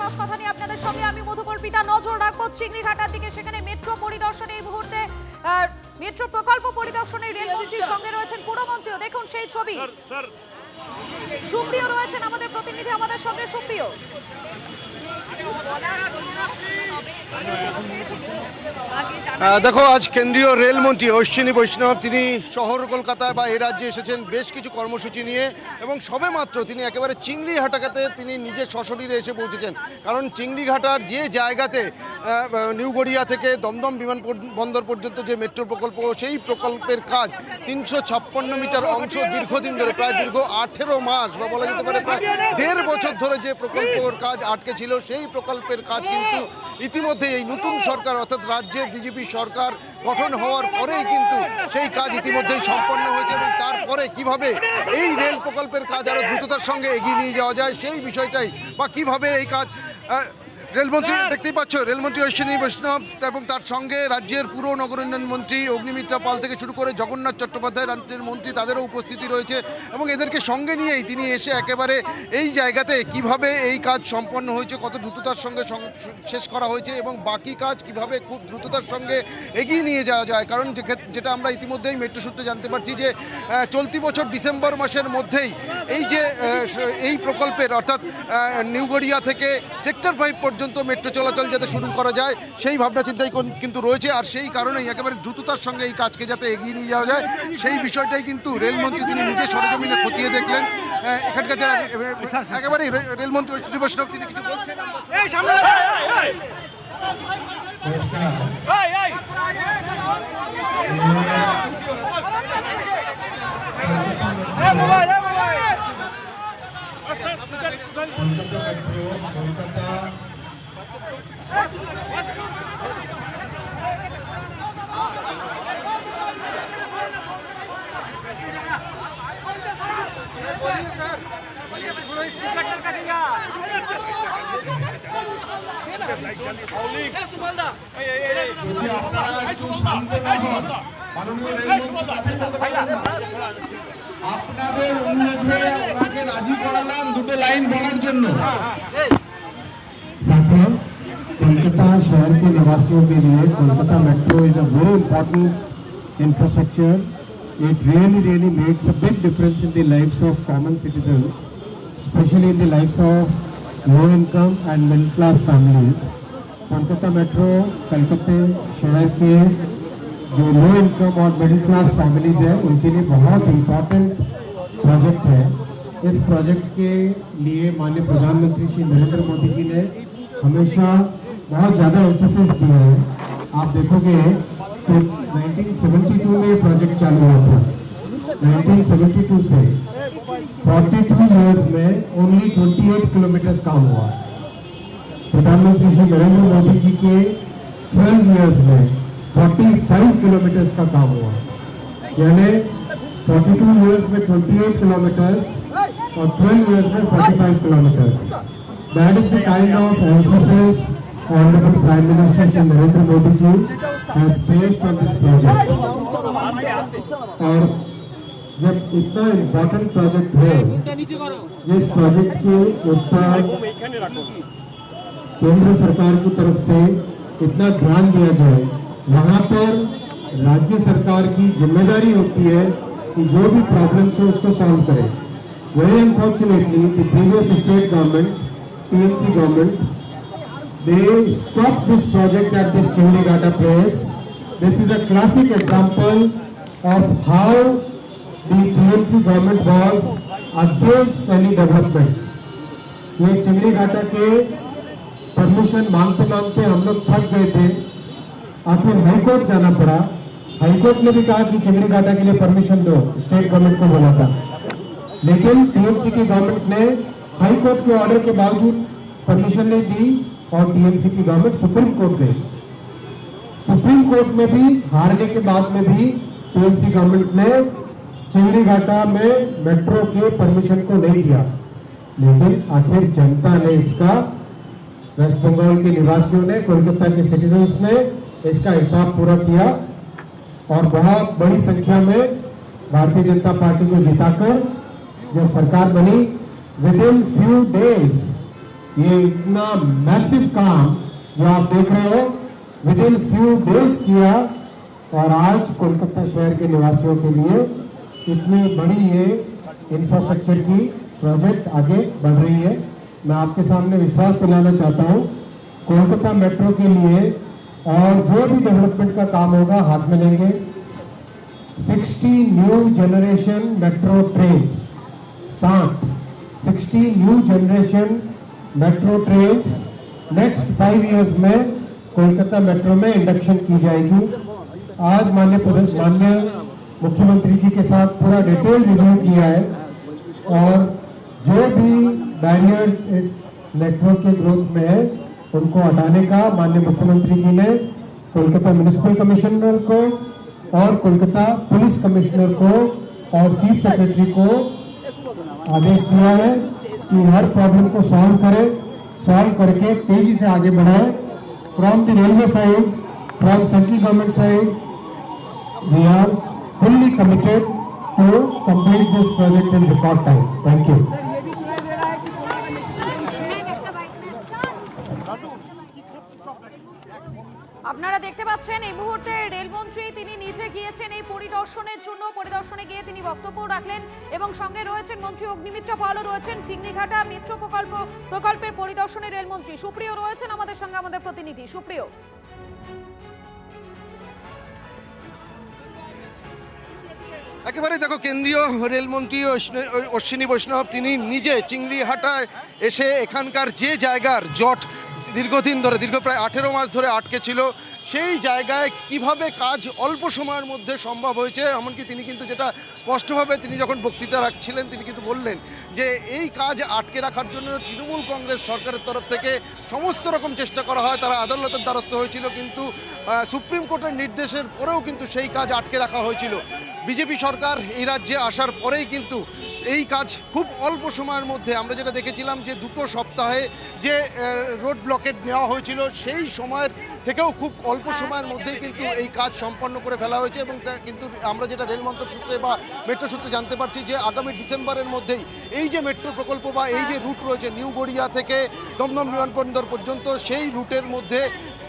মাছ কথা নিয়ে আপনাদের সঙ্গে আমি মধুকল্পিতা নজর রাখবো চিংড়িঘাটার দিকে। সেখানে মেট্রো পরিদর্শনে এই মুহূর্তে মেট্রো প্রকল্প পরিদর্শনে রেলমন্ত্রীর সঙ্গে রয়েছেন পুরমন্ত্রীও। দেখুন সেই ছবি। সুপ্রিয় রয়েছেন আমাদের প্রতিনিধি আমাদের সঙ্গে। সুপ্রিয়, দেখো, আজ কেন্দ্রীয় রেলমন্ত্রী অশ্বিনী বৈষ্ণব তিনি শহর কলকাতায় বা এই রাজ্যে এসেছেন বেশ কিছু কর্মসূচি নিয়ে, এবং সবেমাত্র তিনি একেবারে চিংড়িঘাটাতে তিনি নিজের সশরীরে এসে পৌঁছেছেন। কারণ চিংড়িঘাটার যে জায়গাতে নিউ গড়িয়া থেকে দমদম বিমানবন্দর পর্যন্ত যে মেট্রো প্রকল্প, সেই প্রকল্পের কাজ 356 মিটার অংশ দীর্ঘদিন ধরে, প্রায় দীর্ঘ 18 মাস বা বলা যেতে পারে প্রায় 1.5 বছর ধরে যে প্রকল্পের কাজ আটকে ছিল, সেই প্রকল্পের কাজ কিন্তু ইতিমধ্যে এই নতুন সরকার অর্থাৎ রাজ্যের বিজেপি সরকার গঠন হওয়ার পরেই কিন্তু সেই কাজ ইতিমধ্যেই সম্পন্ন হয়েছে। এবং তারপরে কিভাবে এই রেল প্রকল্পের কাজ আরও দ্রুততার সঙ্গে এগিয়ে নিয়ে যাওয়া যায় সেই বিষয়টাই, বা কিভাবে এই কাজ রেলমন্ত্রী, দেখতেই পাচ্ছ রেলমন্ত্রী অশ্বিনী বৈষ্ণব এবং তার সঙ্গে রাজ্যের পুর নগর উন্নয়ন মন্ত্রী অগ্নিমিত্রা পাল থেকে শুরু করে জগন্নাথ চট্টোপাধ্যায় রাজ্যের মন্ত্রী, তাদেরও উপস্থিতি রয়েছে। এবং এদেরকে সঙ্গে নিয়েই তিনি এসে একেবারে এই জায়গাতে কিভাবে এই কাজ সম্পন্ন হয়েছে, কত দ্রুততার সঙ্গে শেষ করা হয়েছে এবং বাকি কাজ কিভাবে খুব দ্রুততার সঙ্গে এগিয়ে নিয়ে যাওয়া যায়। কারণ যেটা আমরা ইতিমধ্যেই মেট্রো সূত্রে জানতে পারছি যে চলতি বছর ডিসেম্বর মাসের মধ্যেই এই প্রকল্পের অর্থাৎ নিউ গড়িয়া থেকে সেক্টর 5 পর্যন্ত মেট্রো চলাচল যাতে শুরু করা যায় সেই ভাবনা চিন্তাই কিন্তু রয়েছে। আর সেই কারণেই একেবারে দ্রুততার সঙ্গে এই কাজকে যাতে এগিয়ে নিয়ে যাওয়া যায় সেই বিষয়টাই কিন্তু রেলমন্ত্রী তিনি নিজে সরেজমিনে খতিয়ে দেখলেন। এখানকার যারা একেবারেই রেলমন্ত্রী অশ্বিনী বৈষ্ণব তিনি কিছু বলছেন। আপনাদের অনুরোধে ওনাকে রাজি করালাম দুটো লাইন বলার জন্য। साथियों, कोलकाता शहर के निवासियों के लिए Kolkata metro is a very important infrastructure. It really makes a big difference in the lives of common citizens, especially in the lives of low income and middle class families. Kolkata metro कलकत्ते शहर के जो लो इनकम और middle class families है उनके लिए बहुत important project है। इस प्रोजेक्ट के लिए माननीय प्रधानमंत्री श्री नरेंद्र मोदी जी ने हमेशा बहुत ज़्यादा एम्फेसिस दिया है। आप देखोगे तो 1972 में प्रोजेक्ट चालू हुआ था। 1972 से 42 इयर्स में ओनली 28 किलोमीटर काम हुआ। प्रधानमंत्री श्री नरेंद्र मोदी जी के 12 इयर्स में 45 किलोमीटर का काम हुआ। यानी 42 इयर्स में 28 किलोमीटर और 12 इयर्स में 45 kilometre. That is the kind of emphasis honourable prime minister Shri Narendra Modi ji has placed on this project. और जब इतना इम्पोर्टेंट प्रोजेक्ट है, जिस प्रोजेक्ट के ऊपर केंद्र सरकार की तरफ से इतना ध्यान दिया जाए, वहाँ पर राज्य सरकार की जिम्मेदारी होती है कि जो भी प्रॉब्लम्स है उसको सॉल्व करें। Very unfortunately the previous state government, TMC government, they stopped this project at this Chingrigata place. This is a classic example of how the TMC government was against any development. ये चिंगड़ीघाटा के permission मांगते मांगते हम लोग थक गए थे। आखिर हाईकोर्ट जाना पड़ा। हाईकोर्ट ने भी कहा कि चिंगड़ीघाटा के लिए परमिशन दो, स्टेट गवर्नमेंट को बोला था। लेकिन टीएमसी की गवर्नमेंट ने हाईकोर्ट के ऑर्डर के बावजूद परमिशन नहीं दी और टीएमसी की गवर्नमेंट सुप्रीम कोर्ट गई। सुप्रीम कोर्ट में भी हारने के बाद में भी टीएमसी गवर्नमेंट ने चिंगड़ीघाटा में मेट्रो के परमिशन को नहीं दिया। लेकिन आखिर जनता ने इसका, वेस्ट बंगाल के निवासियों ने, कोलकाता के सिटीजन्स ने इसका हिसाब पूरा किया और बहुत बड़ी संख्या में भारतीय जनता पार्टी को जिताकर जब सरकार बनी, विद इन फ्यू डेज ये इतना मैसिव काम जो आप देख रहे हो विद इन फ्यू डेज किया और आज कोलकाता शहर के निवासियों के लिए इतनी बड़ी ये इंफ्रास्ट्रक्चर की प्रोजेक्ट आगे बढ़ रही है। मैं आपके सामने विश्वास दिलाना चाहता हूँ कोलकाता मेट्रो के लिए और जो भी डेवलपमेंट का काम होगा हाथ में लेंगे। 60 new generation metro trains 60 new generation metro trains next 5 years में कोलकाता मेट्रो में इंडक्शन की जाएगी। आज माननीय मुख्यमंत्री जी के साथ पूरा डिटेल रिव्यू किया है और जो भी बैरियर्स इस नेटवर्क के ग्रोथ में है उनको हटाने का माननीय मुख्यमंत्री जी ने कोलकाता म्युनिसिपल कमिश्नर को और कोलकाता पुलिस कमिश्नर को और चीफ सेक्रेटरी को आदेश दिया है कि हर प्रॉब्लम को सॉल्व करके तेजी से आगे बढ़ाए। From the railway side, from central government side, we are fully committed to complete this project in record time. Thank you. আপনারা দেখতে পাচ্ছেন এই মুহূর্তে রেলমন্ত্রী তিনি নিজে গিয়েছেন এই পরিদর্শনের জন্য। পরিদর্শনে গিয়ে তিনি বক্তব্য রাখলেন এবং সঙ্গে রয়েছেন মন্ত্রী অগ্নিমিত্র পালও রয়েছেন। চিংড়িঘাটা মেট্রো প্রকল্পের পরিদর্শনে রেলমন্ত্রী সুপ্রিয় রয়েছেন আমাদের সঙ্গে, আমাদের প্রতিনিধি সুপ্রিয়। একেবারে দেখো কেন্দ্রীয় রেলমন্ত্রী অশ্বিনী বৈষ্ণব তিনি নিজে চিংড়িহাটায় এসে এখানকার যে জায়গার জট দীর্ঘদিন ধরে প্রায় 18 মাস ধরে আটকে ছিল সেই জায়গায় কিভাবে কাজ অল্প সময়ের মধ্যে সম্ভব হয়েছে, এমনকি তিনি কিন্তু যেটা স্পষ্টভাবে তিনি যখন বক্তৃতা রাখছিলেন তিনি কিন্তু বললেন যে এই কাজ আটকে রাখার জন্য তৃণমূল কংগ্রেস সরকারের তরফ থেকে সমস্ত রকম চেষ্টা করা হয়। তারা আদালতের দ্বারস্থ হয়েছিল কিন্তু সুপ্রিম কোর্টের নির্দেশের পরেও কিন্তু সেই কাজ আটকে রাখা হয়েছিল। বিজেপি সরকার এই রাজ্যে আসার পরেই কিন্তু এই কাজ খুব অল্প সময়ের মধ্যে আমরা যেটা দেখেছিলাম যে 2 সপ্তাহে যে রোড ব্লকেট নেওয়া হয়েছিল সেই সময়ের থেকেও খুব অল্প সময়ের মধ্যেই কিন্তু এই কাজ সম্পন্ন করে ফেলা হয়েছে। এবং কিন্তু আমরা যেটা রেল মন্ত্রক সূত্রে বা মেট্রো সূত্রে জানতে পারছি যে আগামী ডিসেম্বরের মধ্যেই এই যে মেট্রো প্রকল্প বা এই যে রুট রয়েছে নিউ গড়িয়া থেকে দমদম বিমানবন্দর পর্যন্ত সেই রুটের মধ্যে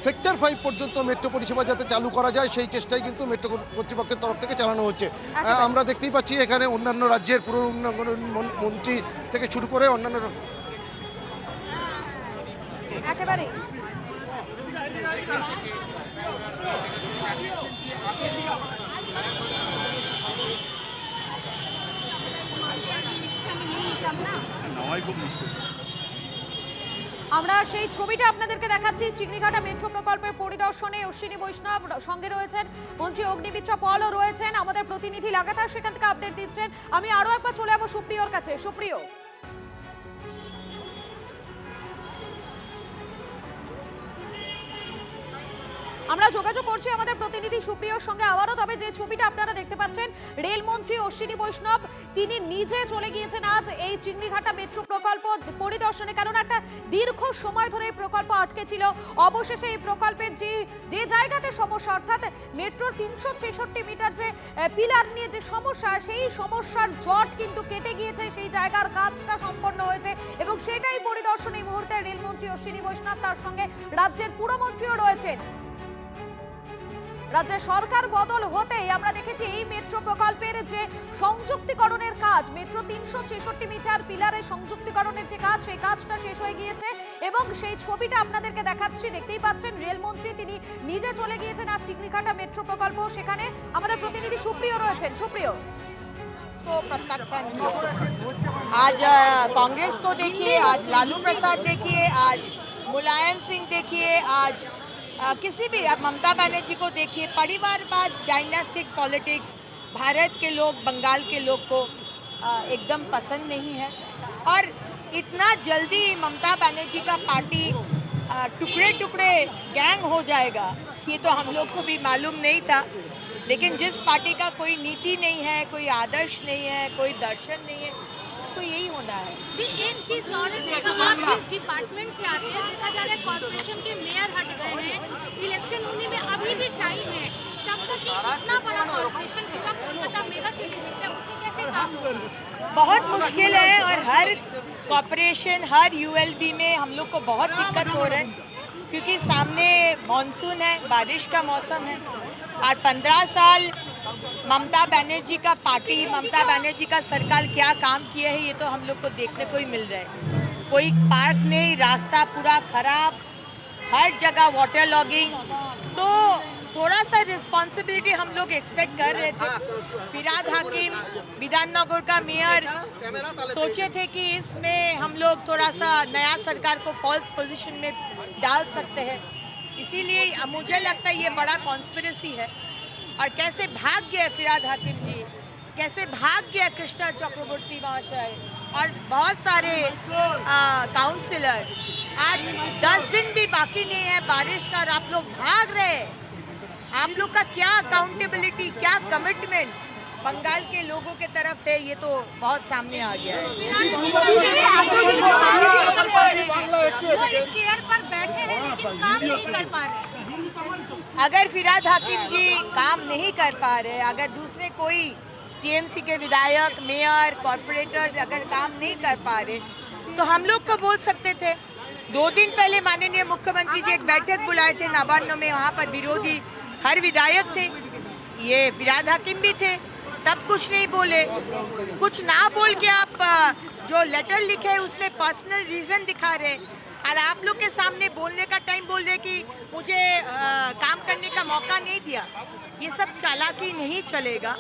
সেক্টর 5 পর্যন্ত মেট্রো পরিষেবা যাতে চালু করা যায় সেই চেষ্টাই কিন্তু মেট্রো কর্তৃপক্ষের তরফ থেকে চালানো হচ্ছে। আমরা দেখতেই পাচ্ছি এখানে অন্যান্য রাজ্যের পুর মন্ত্রী থেকে শুরু করে অন্যান্য একেবারে আমরা সেই ছবিটা আপনাদেরকে দেখাচ্ছি। চিংড়িঘাটা মেট্রো প্রকল্পের পরিদর্শনে অশ্বিনী বৈষ্ণব সঙ্গে রয়েছেন, মন্ত্রী অগ্নিমিত্র পালও রয়েছেন, আমাদের প্রতিনিধি লাগাতার সেখান থেকে আপডেট দিচ্ছেন। আমি আরো একবার চলে যাবো সুপ্রিয়র কাছে। সুপ্রিয়, আমরা যোগাযোগ করছি আমাদের প্রতিনিধি সুপ্রিয়র সঙ্গে আবারও। তবে যে ছবিটা আপনারা দেখতে পাচ্ছেন রেলমন্ত্রী অশ্বিনী বৈষ্ণব তিনি নিজে চলে গিয়েছেন আজ এই চিংড়িঘাটা মেট্রো প্রকল্প পরিদর্শনে, কারণ একটা দীর্ঘ সময় ধরে এই প্রকল্প আটকে ছিল। অবশেষে এই প্রকল্পের যে জায়গাতে সমস্যা, অর্থাৎ মেট্রোর 366 মিটার যে পিলার নিয়ে যে সমস্যা, সেই সমস্যার জট কিন্তু কেটে গিয়েছে, সেই জায়গার কাজটা সম্পন্ন হয়েছে এবং সেটাই পরিদর্শনে এই মুহূর্তে রেলমন্ত্রী অশ্বিনী বৈষ্ণব, তার সঙ্গে রাজ্যের পুরমন্ত্রীও রয়েছেন। রাজ্যের সরকার বদল হতেই আমরা দেখেছি এই মেট্রো প্রকল্পের যে সংযুক্তিকরণের কাজ, মেট্রো 366 মিটার পিলারের সংযুক্তিকরণের যে কাজ, সেই কাজটা শেষ হয়ে গিয়েছে এবং সেই ছবিটা আপনাদেরকে দেখাচ্ছি। দেখতেই পাচ্ছেন রেলমন্ত্রী তিনি নিজে চলে গিয়েছেন আর চিংড়িঘাটা মেট্রো প্রকল্প, সেখানে আমাদের প্রতিনিধি সুপ্রিয় রয়েছেন। সুপ্রিয়, आज कांग्रेस को देखिए, आज लालू प्रसाद देखिए, आज मुलायम सिंह देखिए, आज किसी भी, आप ममता बनर्जी को देखिए। परिवारवाद, डायनास्टिक पॉलिटिक्स भारत के लोग, बंगाल के लोग को एकदम पसंद नहीं है और इतना जल्दी ममता बनर्जी का पार्टी टुकड़े टुकड़े गैंग हो जाएगा ये तो हम लोग को भी मालूम नहीं था। लेकिन जिस पार्टी का कोई नीति नहीं है, कोई आदर्श नहीं है, कोई दर्शन नहीं है, उसको यही होना है। एक चीज और है, देखो आप जिस डिपार्टमेंट से आते हैं, देखा जा रहा है कॉर्पोरेशन के मेयर हट गए हैं, इलेक्शन होने में अभी भी टाइम है, तब तक ये इतना बड़ा कॉर्पोरेशन पूरा कोलकाता मेगा सिटी देखता है, उसमें कैसे काम होगा? बहुत मुश्किल है और हर कॉर्पोरेशन हर यूएलबी में हम लोग को बहुत दिक्कत हो रहा है क्योंकि सामने मॉनसून है, बारिश का मौसम है और 15 साल ममता बनर्जी का पार्टी, ममता बनर्जी का सरकार क्या काम किया है ये तो हम लोग को देखने को ही मिल रहा है। कोई पार्क नहीं, रास्ता पूरा खराब, हर जगह वाटर लॉगिंग। तो थोड़ा सा रिस्पॉन्सिबिलिटी हम लोग एक्सपेक्ट कर रहे थे। फिराद हाकिम विधाननगर का मेयर सोचे थे कि इसमें हम लोग थोड़ा सा नया सरकार को फॉल्स पोजीशन में डाल सकते हैं, इसीलिए मुझे लगता है ये बड़ा कॉन्स्पिरेसी है। और कैसे भाग गए फिराद हाकिम जी, कैसे भाग गया कृष्णा चक्रवर्ती महाशय और बहुत सारे काउंसिलर। आज 10 दिन भी बाकी नहीं है बारिश का और आप लोग भाग रहे हैं। आप लोग का क्या अकाउंटेबिलिटी, क्या कमिटमेंट बंगाल के लोगों के तरफ है, ये तो बहुत सामने आ गया है। वो इस चेयर पर बैठे हैं लेकिन काम नहीं कर पा रहे। अगर फिराद हाकिम जी काम नहीं कर पा रहे, अगर दूसरे कोई टीएमसी के विधायक, मेयर, कॉर्पोरेटर अगर काम नहीं कर पा रहे तो हम लोग को बोल सकते थे। 2 दिन पहले माननीय मुख्यमंत्री जी एक बैठक बुलाए थे नवान्न में, वहाँ पर विरोधी हर विधायक थे, ये फिराद हाकिम भी थे, तब कुछ नहीं बोले। कुछ ना बोल के आप जो लेटर लिखे है उसमें पर्सनल रीजन दिखा रहे और आप लोग के सामने बोलने का टाइम बोल रहे कि मुझे काम करने का मौका नहीं दिया। ये सब चालाकी नहीं चलेगा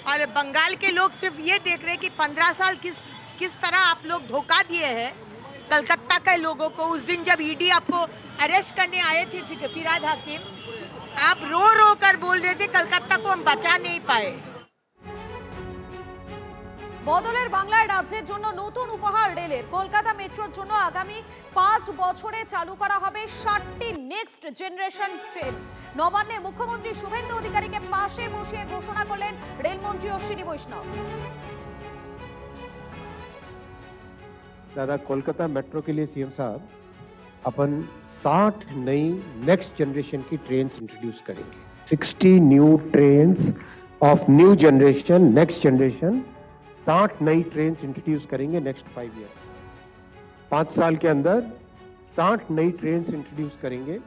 और बंगाल के लोग सिर्फ ये देख रहे हैं कि 15 साल किस तरह आप लोग धोखा दिए हैं कलकत्ता के लोगों को। उस दिन जब ईडी आपको अरेस्ट करने आए थे फिराद हाकिम, आप रो कर बोल रहे थे कलकत्ता को हम बचा नहीं पाए। বদলের বাংলায় রাজ্যের জন্য নতুন উপহার রেলের। কলকাতা মেট্রোর জন্য আগামী 5 বছরে চালু করা হবে 60টি নেক্সট জেনারেশন ট্রেন। নবান্নে মুখ্যমন্ত্রী শুভেন্দু অধিকারীকে পাশে বসিয়ে ঘোষণা করলেন রেলমন্ত্রী অশ্বিনী বৈষ্ণব। दादा कोलकाता मेट्रो के लिए सीएम साहब अपन 60 नई नेक्स्ट जनरेशन की ट्रेन्स इंट्रोड्यूस करेंगे। 60 new trains of new generation, next generation, 60 नई ट्रेन्स इंट्रोड्यूस करेंगे नेक्स्ट 5 ईयर्स। 5 साल के अंदर 60 नई ट्रेन्स इंट्रोड्यूस करेंगे।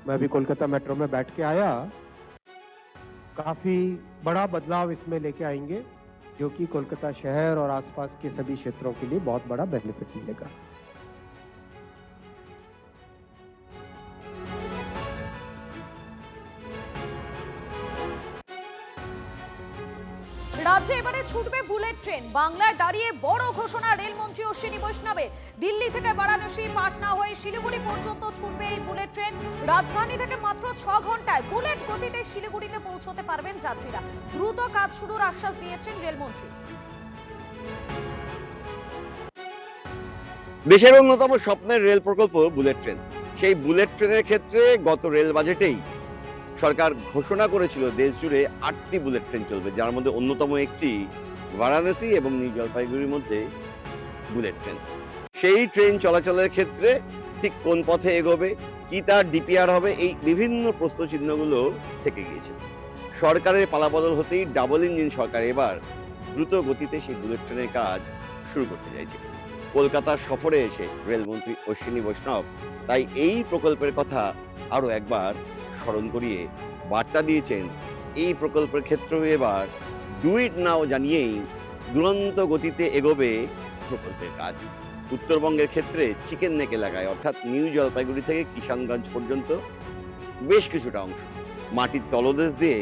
मैं अभी कोलकाता मेट्रो में बैठ के आया, काफी बड़ा बदलाव इसमें लेके आएंगे जो कि कोलकाता शहर और आसपास के सभी क्षेत्रों के लिए बहुत बड़ा बेनिफिट मिलेगा। রাজ্যে এবারে ছুটবে বুলেট ট্রেন। বাংলায় দাঁড়িয়ে বড় ঘোষণা রেলমন্ত্রী অশ্বিনী বৈষ্ণবের। দিল্লি থেকে বারাণসী, পাটনা হয়ে শিলিগুড়ি পর্যন্ত ছুটবে এই বুলেট ট্রেন। রাজধানী থেকে মাত্র 6 ঘন্টায় বুলেট গতিতে শিলিগুড়িতে পৌঁছতে পারবেন যাত্রীরা। দ্রুত কাজ শুরুর আশ্বাস দিয়েছেন রেলমন্ত্রী। দেশের অন্যতম স্বপ্নের রেল প্রকল্প বুলেট ট্রেন। সেই বুলেট ট্রেনের ক্ষেত্রে গত রেল বাজেটেই সরকার ঘোষণা করেছিল দেশ জুড়ে 8টি বুলেট ট্রেন চলবে, যার মধ্যে অন্যতম একটি বারাণসী এবং নিউ জলপাইগুড়ির মধ্যে বুলেট ট্রেন। সেই ট্রেন চলাচলের ক্ষেত্রে ঠিক কোন পথে এগোবে, কি তার ডিপিআর হবে, এই বিভিন্ন প্রশ্নচিহ্নগুলো থেকে গিয়েছে। সরকারের পালাবদল হতেই ডাবল ইঞ্জিন সরকার এবার দ্রুত গতিতে সেই বুলেট ট্রেনের কাজ শুরু করতে চাইছে। কলকাতার সফরে এসে রেলমন্ত্রী অশ্বিনী বৈষ্ণব তাই এই প্রকল্পের কথা আরো একবার স্মরণ করিয়ে বার্তা দিয়েছেন এই প্রকল্পের ক্ষেত্রেও এবার ডু ইট নাও জানিয়েই দুরন্ত গতিতে এগোবে প্রকল্পের কাজ। উত্তরবঙ্গের ক্ষেত্রে চিকেন নেক এলাকায় অর্থাৎ নিউ জলপাইগুড়ি থেকে কিষানগঞ্জ পর্যন্ত বেশ কিছুটা অংশ মাটির তলদেশ দিয়ে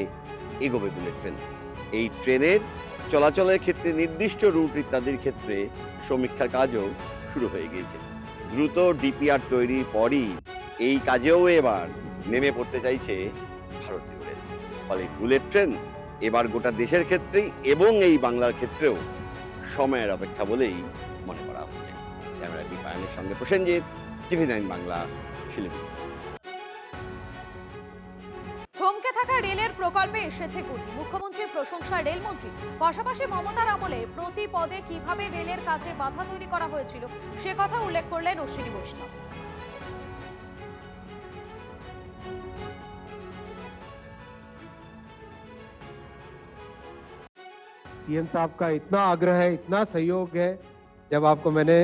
এগোবে বুলেট ট্রেন। এই ট্রেনের চলাচলের ক্ষেত্রে নির্দিষ্ট রুট ইত্যাদির ক্ষেত্রে সমীক্ষার কাজও শুরু হয়ে গিয়েছে। দ্রুত ডিপিআর তৈরির পরই এই কাজেও এবার নেমে পড়তে চাইছে ভারতীয় রেল। ফলে বুলেট ট্রেন এবার গোটা দেশের ক্ষেত্রেই এবং এই বাংলার ক্ষেত্রেও সময়ের অপেক্ষা বলেই মনে করা হচ্ছে। ক্যামেরা দীপায়নের সঙ্গে প্রসেনজিৎ, TV9 বাংলা, শিলিগুড়ি। থমকে থাকা রেলের প্রকল্পে এসেছে গতি। মুখ্যমন্ত্রীর প্রশংসা রেলমন্ত্রী। পাশাপাশি মমতার আমলে প্রতি পদে কিভাবে রেলের কাজে বাধা তৈরি করা হয়েছিল সে কথা উল্লেখ করলেন অশ্বিনী বৈষ্ণব। सीएम साहब का इतना आग्रह है, इतना सहयोग है। जब आपको मैंने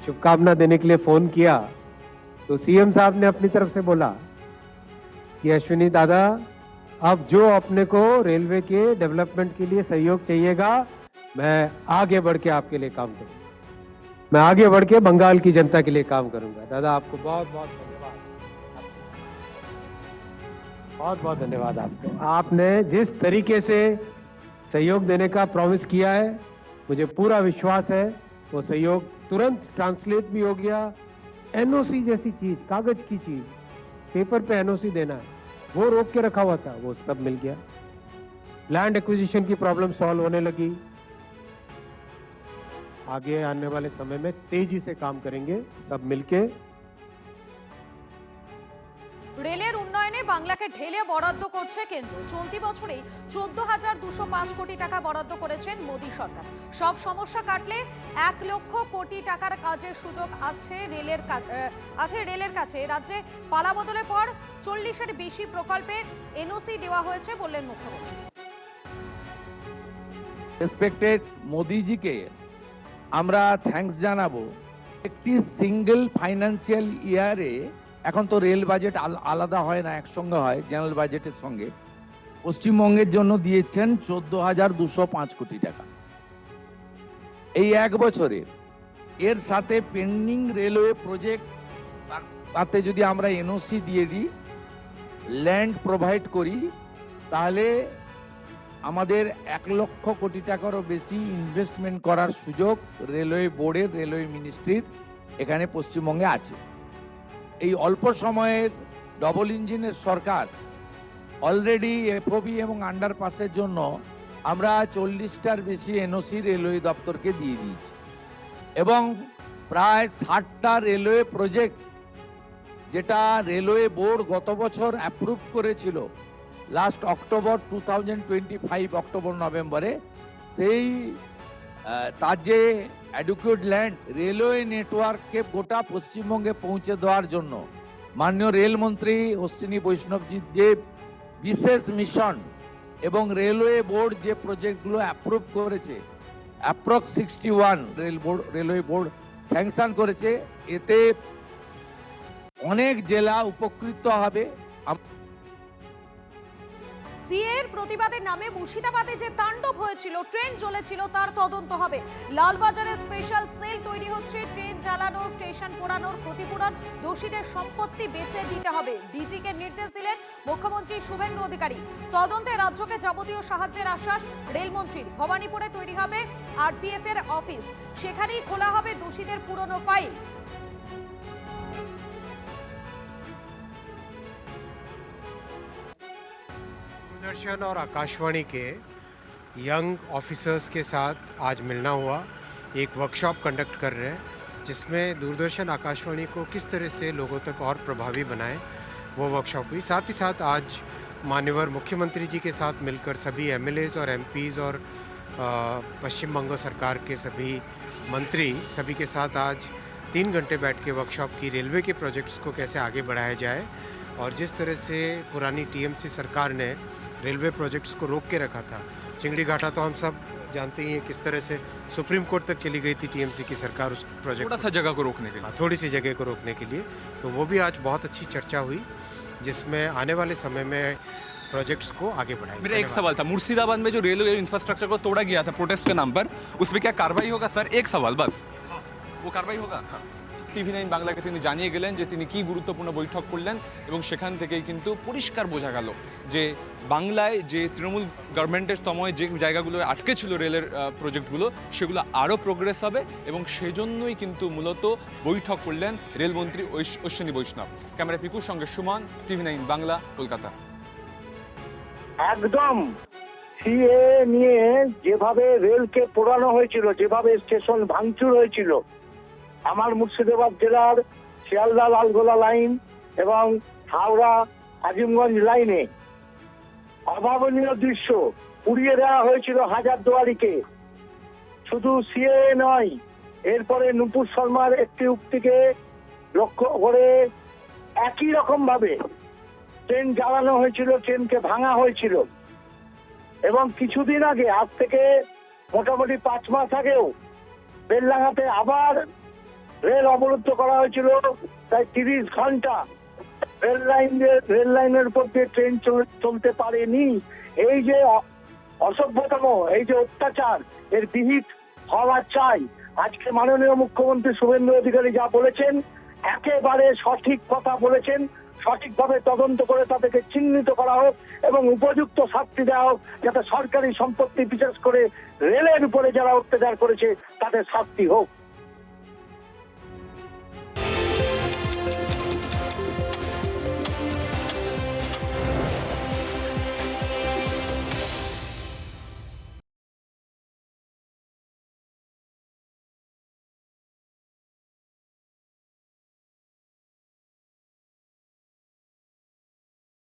शुभकामना देने के लिए फोन किया तो सीएम साहब ने अपनी तरफ से बोला कि अश्विनी दादा, अब जो अपने को रेलवे के डेवलपमेंट के लिए सहयोग चाहिएगा, मैं आगे बढ़ के आपके लिए काम करूंगा, मैं आगे बढ़ के बंगाल की जनता के लिए काम करूंगा। दादा आपको बहुत बहुत धन्यवाद, बहुत बहुत धन्यवाद आपको। आपने जिस तरीके से सहयोग देने का प्रॉमिस किया है, मुझे पूरा विश्वास है वो सहयोग तुरंत ट्रांसलेट भी हो गया। एनओसी जैसी चीज, कागज की चीज, पेपर पे एनओसी देना है, वो रोक के रखा हुआ था, वो सब मिल गया। लैंड एक्विजिशन की प्रॉब्लम सॉल्व होने लगी। आगे आने वाले समय में तेजी से काम करेंगे सब मिलके। রেলের উন্নয়নে বাংলাকে ঢেলে বরাদ্দ করছে কেন্দ্র। চলতি বছরেই 14,205 কোটি টাকা বরাদ্দ করেছেন মোদী সরকার। সব সমস্যা কাটলে 1 লক্ষ কোটি টাকার কাজের সুযোগ আছে রেলের কাছে। রাজ্যে পালাবদলের পর 40-এর বেশি প্রকল্পে এনওসি দেওয়া হয়েছে বললেন মুখ্যমন্ত্রী। রেসপেক্টেড মোদিজিকে আমরা থ্যাঙ্কস জানাবো। একটি সিঙ্গেল ফাইন্যান্সিয়াল ইয়ারে, এখন তো রেল বাজেট আলাদা হয় না, একসঙ্গে হয় জেনারেল বাজেটের সঙ্গে, পশ্চিমবঙ্গের জন্য দিয়েছেন 14,205 কোটি টাকা এই এক বছরে। এর সাথে পেন্ডিং রেলওয়ে প্রজেক্ট, তাতে যদি আমরা এনওসি দিয়ে দিই, ল্যান্ড প্রোভাইড করি, তাহলে আমাদের 1 লক্ষ কোটি টাকারও বেশি ইনভেস্টমেন্ট করার সুযোগ রেলওয়ে বোর্ডের, রেলওয়ে মিনিস্ট্রির এখানে পশ্চিমবঙ্গে আছে। এই অল্প সময়ের ডবল ইঞ্জিনের সরকার অলরেডি এফওবি এবং আন্ডারপাসের জন্য আমরা 40টার বেশি এনওসি রেলওয়ে দপ্তরকে দিয়ে দিয়েছি এবং প্রায় 60টা রেলওয়ে প্রজেক্ট, যেটা রেলওয়ে বোর্ড গত বছর অ্যাপ্রুভ করেছিল লাস্ট অক্টোবর 2025 অক্টোবর নভেম্বরে, সেই তার যে অ্যাডুকুয়েট ল্যান্ড রেলওয়ে নেটওয়ার্ককে গোটা পশ্চিমবঙ্গে পৌঁছে দেওয়ার জন্য মাননীয় রেলমন্ত্রী অশ্বিনী বৈষ্ণবজির যে বিশেষ মিশন এবং রেলওয়ে বোর্ড যে প্রজেক্টগুলো অ্যাপ্রুভ করেছে, অ্যাপ্রক্স 61 রেলওয়ে বোর্ড স্যাংশন করেছে, এতে অনেক জেলা উপকৃত হবে। সিএর প্রতিবাদের নামে মুর্শিদাবাদে যে তাণ্ডব হয়েছিল, ট্রেন চলেছিল, তার তদন্ত হবে। লালবাজারে স্পেশাল সেল তৈরি হচ্ছে। ট্রেন জ্বালানো, স্টেশন পোড়ানোর ক্ষতিপূরণ, দোষীদের সম্পত্তি বেচে দিতে হবে। ডিজিকে নির্দেশ দিলেন মুখ্যমন্ত্রী শুভেন্দু অধিকারী। তদন্তে রাজ্যকে যাবতীয় সাহায্যের আশ্বাস রেলমন্ত্রীর। ভবানীপুরে তৈরি হবে আরপিএফ এর অফিস, সেখানেই খোলা হবে দোষীদের পুরনো ফাইল। दूरदर्शन और आकाशवाणी के यंग ऑफिसर्स के साथ आज मिलना हुआ, एक वर्कशॉप कंडक्ट कर रहे हैं जिसमें दूरदर्शन आकाशवाणी को किस तरह से लोगों तक और प्रभावी बनाएं, वो वर्कशॉप हुई। साथ ही साथ आज माननीय मुख्यमंत्री जी के साथ मिलकर सभी एमएलएज और एमपीज और पश्चिम बंग सरकार के सभी मंत्री सभी के साथ आज 3 घंटे बैठ के वर्कशॉप की रेलवे के प्रोजेक्ट्स को कैसे आगे बढ़ाया जाए, और जिस तरह से पुरानी टीएमसी सरकार ने रेलवे प्रोजेक्ट्स को रोक के रखा था। चिंगड़ी घाटा तो हम सब जानते ही हैं किस तरह से सुप्रीम कोर्ट तक चली गई थी टीएमसी की सरकार उस प्रोजेक्ट, थोड़ा सा जगह को रोकने के लिए, थोड़ी सी जगह को रोकने के लिए। तो वो भी आज बहुत अच्छी चर्चा हुई जिसमें आने वाले समय में प्रोजेक्ट्स को आगे बढ़ाएंगे। मेरा एक सवाल था, मुर्शिदाबाद में जो रेलवे इंफ्रास्ट्रक्चर को तोड़ा गया था प्रोटेस्ट के नाम पर, उसमें क्या कार्रवाई होगा सर? एक सवाल बस, वो कार्रवाई होगा? টিভি9 বাংলাকে তিনি জানিয়ে গেলেন যে তিনি কি গুরুত্বপূর্ণ বৈঠক করলেন এবং সেখান থেকেই কিন্তু পরিষ্কার বোঝা গেল যে বাংলায় যে তৃণমূল গভর্নমেন্টের সময় যে জায়গাগুলো আটকে ছিল রেলের প্রজেক্টগুলো, সেগুলো আরও প্রোগ্রেস হবে এবং সেজন্যই কিন্তু মূলত বৈঠক করলেন রেলমন্ত্রী অশ্বিনী বৈষ্ণব। ক্যামেরা পিকুর সঙ্গে সুমন, টিভি9 বাংলা, কলকাতা। একদম সিএ নিয়ে যেভাবে রেলকে পোড়ানো হয়েছিল, যেভাবে স্টেশন ভাঙচুর হয়েছিল, আমার মুর্শিদাবাদ জেলার শিয়ালদা লালগোলা লাইন এবং হাওড়া আজিমগঞ্জ লাইনে অভাবনীয় দৃশ্য, পুড়িয়ে দেওয়া হয়েছিল হাজারদুয়ারিকে। শুধু সিএ নয়, এরপরে নুপুর শর্মার একটি উক্তিকে লক্ষ্য করে একই রকম ভাবে ট্রেন জ্বালানো হয়েছিল, ট্রেনকে ভাঙা হয়েছিল। এবং কিছুদিন আগে, আজ থেকে মোটামুটি 5 মাস আগেও বেলডাঙ্গাতে আবার রেল অবরুদ্ধ করা হয়েছিল প্রায় 30 ঘন্টা। রেল লাইনের উপর দিয়ে ট্রেন চলতে পারেনি। এই যে অসভ্যতম, এই যে অত্যাচার, এর বিহিত হওয়া চাই। আজকে মাননীয় মুখ্যমন্ত্রী শুভেন্দু অধিকারী যা বলেছেন একেবারে সঠিক কথা বলেছেন। সঠিকভাবে তদন্ত করে তাদেরকে চিহ্নিত করা হোক এবং উপযুক্ত শাস্তি দেওয়া হোক, যাতে সরকারি সম্পত্তি বিশেষ করে রেলের উপরে যারা অত্যাচার করেছে তাদের শাস্তি হোক।